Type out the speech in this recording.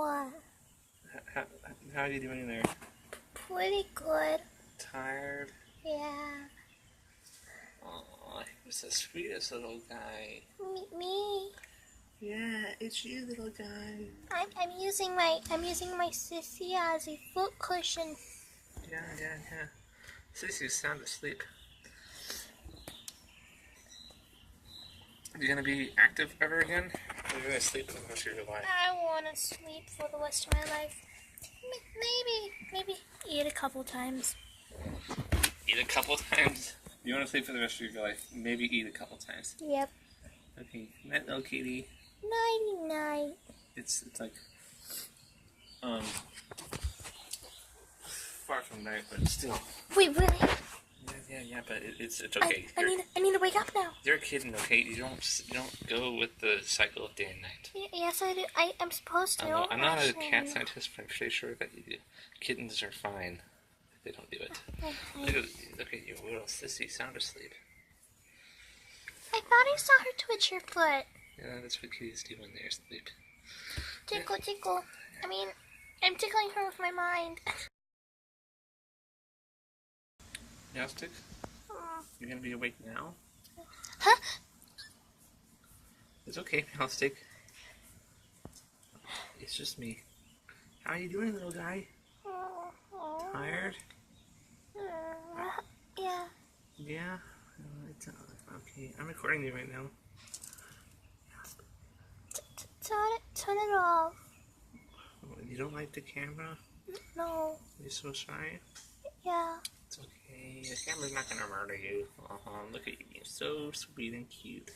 What? How are you doing there? Pretty good. Tired? Yeah. Aw, he's the sweetest little guy. Me. Yeah, it's you, little guy. I'm using my sissy as a foot cushion. Yeah. Sissy's sound asleep. You gonna be active ever again? Or are you gonna sleep for the rest of your life? I wanna sleep for the rest of my life. Maybe eat a couple times. Eat a couple times? You wanna sleep for the rest of your life? Maybe eat a couple times. Yep. Okay, night, little kitty. Nighty night. It's like far from night, but still. Wait, really? Yeah, but it's okay. I need to wake up now. You're a kitten, okay? You don't go with the cycle of day and night. Yes, I do. I'm supposed to. I'm not a cat scientist, but I'm pretty sure that kittens are fine if they don't do it. Look at you, little sissy, sound asleep. I thought I saw her twitch her foot. Yeah, that's what kitties do when they're asleep. Tickle. I mean, I'm tickling her with my mind. Meowstic? You're gonna be awake now? Huh? It's okay, Meowstic. It's just me. How are you doing, little guy? Tired? Yeah. Yeah? It's okay. I'm recording you right now. Turn it off. You don't like the camera? No. You're so shy? Yeah. It's okay. The camera's not gonna murder you. Look at you. You're so sweet and cute.